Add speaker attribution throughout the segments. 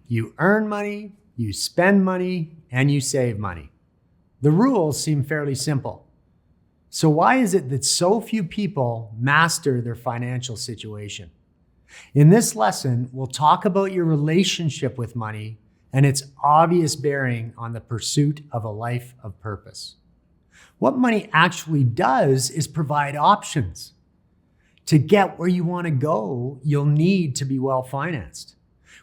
Speaker 1: You earn money, you spend money, and you save money. The rules seem fairly simple. So why is it that so few people master their financial situation? In this lesson, we'll talk about your relationship with money and its obvious bearing on the pursuit of a life of purpose. What money actually does is provide options. To get where you want to go, you'll need to be well financed.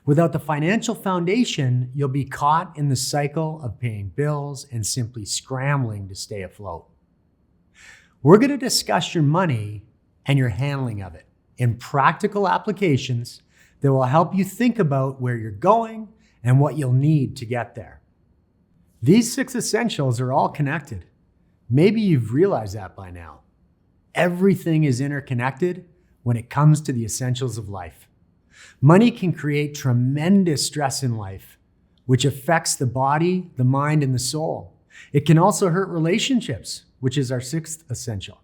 Speaker 1: Without the financial foundation, you'll be caught in the cycle of paying bills and simply scrambling to stay afloat. We're going to discuss your money and your handling of it in practical applications that will help you think about where you're going and what you'll need to get there. These 6 essentials are all connected. Maybe you've realized that by now. Everything is interconnected when it comes to the essentials of life. Money can create tremendous stress in life, which affects the body, the mind, and the soul. It can also hurt relationships, which is our 6th essential.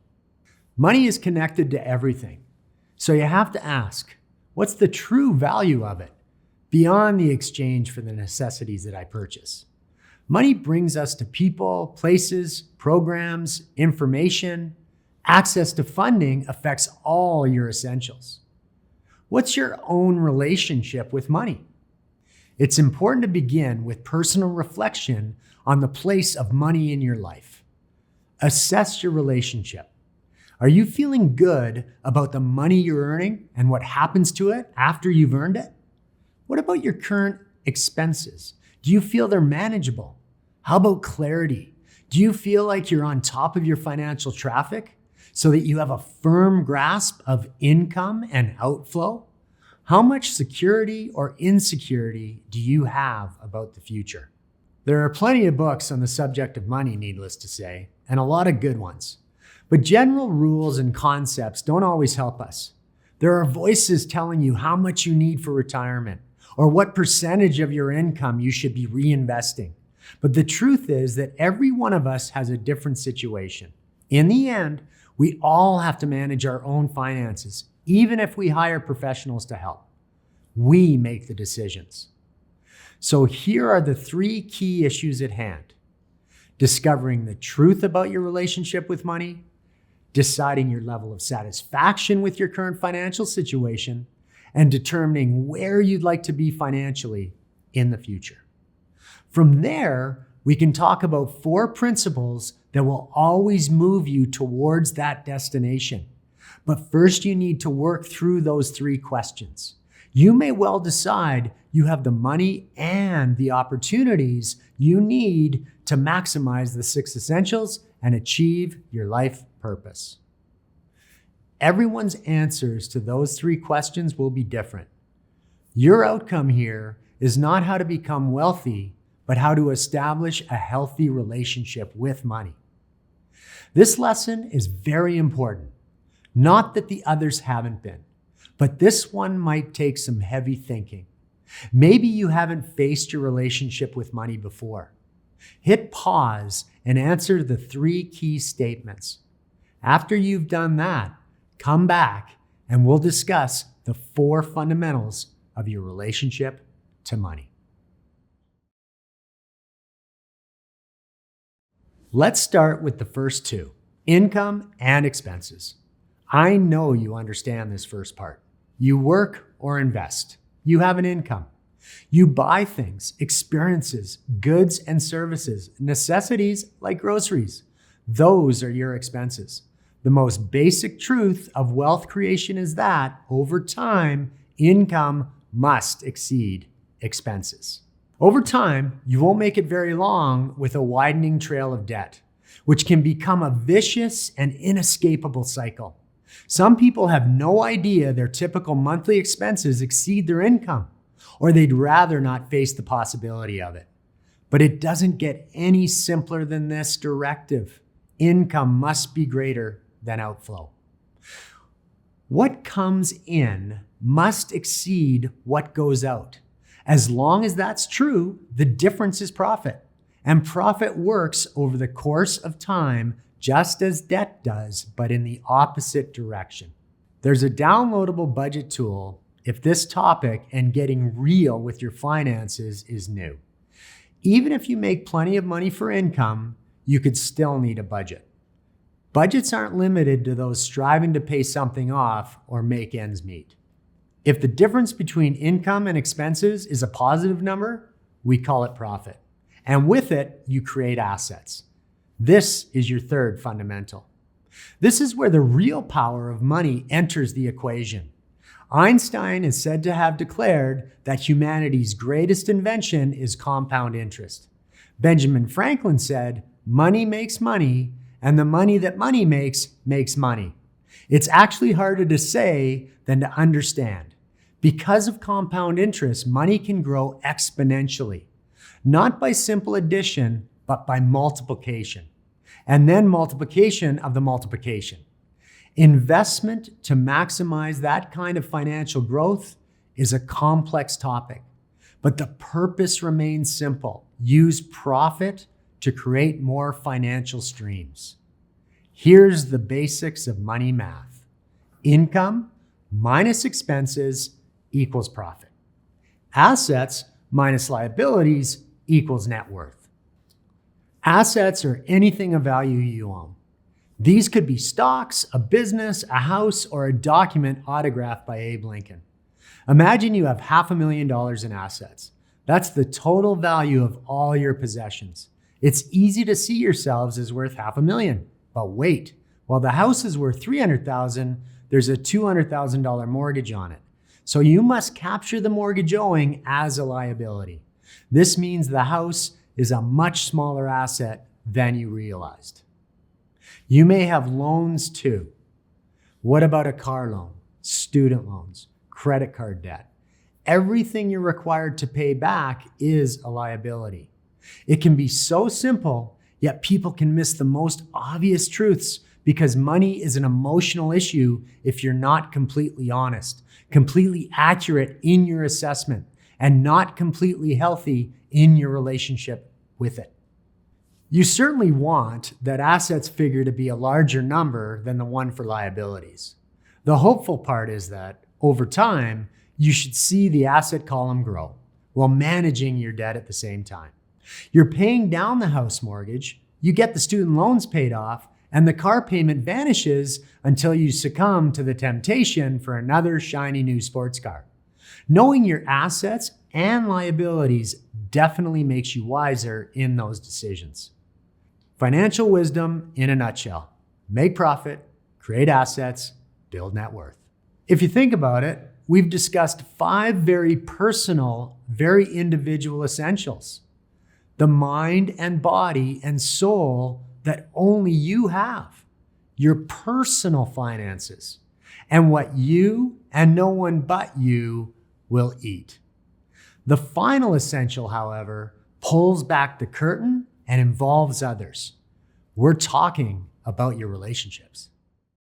Speaker 1: Money is connected to everything. So you have to ask, what's the true value of it beyond the exchange for the necessities that I purchase? Money brings us to people, places, programs, information. Access to funding affects all your essentials. What's your own relationship with money? It's important to begin with personal reflection on the place of money in your life. Assess your relationship. Are you feeling good about the money you're earning and what happens to it after you've earned it? What about your current expenses? Do you feel they're manageable? How about clarity? Do you feel like you're on top of your financial traffic so that you have a firm grasp of income and outflow? How much security or insecurity do you have about the future? There are plenty of books on the subject of money, needless to say, and a lot of good ones. But general rules and concepts don't always help us. There are voices telling you how much you need for retirement or what percentage of your income you should be reinvesting. But the truth is that every one of us has a different situation. In the end, we all have to manage our own finances, even if we hire professionals to help. We make the decisions. So here are the 3 key issues at hand: discovering the truth about your relationship with money, deciding your level of satisfaction with your current financial situation, and determining where you'd like to be financially in the future. From there, we can talk about 4 principles that will always move you towards that destination. But first, you need to work through those 3 questions. You may well decide you have the money and the opportunities you need to maximize the 6 essentials and achieve your life purpose. Everyone's answers to those 3 questions will be different. Your outcome here is not how to become wealthy, but how to establish a healthy relationship with money. This lesson is very important. Not that the others haven't been, but this one might take some heavy thinking. Maybe you haven't faced your relationship with money before. Hit pause and answer the 3 key statements. After you've done that, come back and we'll discuss the 4 fundamentals of your relationship to money. Let's start with the first 2, income and expenses. I know you understand this first part. You work or invest. You have an income. You buy things, experiences, goods and services, necessities like groceries. Those are your expenses. The most basic truth of wealth creation is that, over time, income must exceed expenses. Over time, you won't make it very long with a widening trail of debt, which can become a vicious and inescapable cycle. Some people have no idea their typical monthly expenses exceed their income, or they'd rather not face the possibility of it. But it doesn't get any simpler than this directive. Income must be greater than outflow. What comes in must exceed what goes out. As long as that's true, the difference is profit. And profit works over the course of time, just as debt does, but in the opposite direction. There's a downloadable budget tool. if this topic and getting real with your finances is new. Even if you make plenty of money for income, you could still need a budget. Budgets aren't limited to those striving to pay something off or make ends meet. If the difference between income and expenses is a positive number, we call it profit. And with it, you create assets. This is your third fundamental. This is where the real power of money enters the equation. Einstein is said to have declared that humanity's greatest invention is compound interest. Benjamin Franklin said, "Money makes money, and the money that money makes money." It's actually harder to say than to understand. Because of compound interest, money can grow exponentially, not by simple addition, but by multiplication, and then multiplication of the multiplication. Investment to maximize that kind of financial growth is a complex topic, but the purpose remains simple. Use profit to create more financial streams. Here's the basics of money math. Income minus expenses equals profit. Assets minus liabilities equals net worth. Assets are anything of value you own. These could be stocks, a business, a house, or a document autographed by Abe Lincoln. Imagine you have $500,000 in assets. That's the total value of all your possessions. It's easy to see yourselves as worth $500,000, but wait, while the house is worth $300,000, there's a $200,000 mortgage on it. So you must capture the mortgage owing as a liability. This means the house is a much smaller asset than you realized. You may have loans too. What about a car loan, student loans, credit card debt? Everything you're required to pay back is a liability. It can be so simple, yet people can miss the most obvious truths because money is an emotional issue if you're not completely honest, completely accurate in your assessment, and not completely healthy in your relationship with it. You certainly want that assets figure to be a larger number than the one for liabilities. The hopeful part is that, over time, you should see the asset column grow while managing your debt at the same time. You're paying down the house mortgage, you get the student loans paid off, and the car payment vanishes until you succumb to the temptation for another shiny new sports car. Knowing your assets and liabilities definitely makes you wiser in those decisions. Financial wisdom in a nutshell: make profit, create assets, build net worth. If you think about it, we've discussed 5 very personal, very individual essentials. The mind and body and soul that only you have, your personal finances, and what you and no one but you will eat. The final essential, however, pulls back the curtain and involves others. We're talking about your relationships.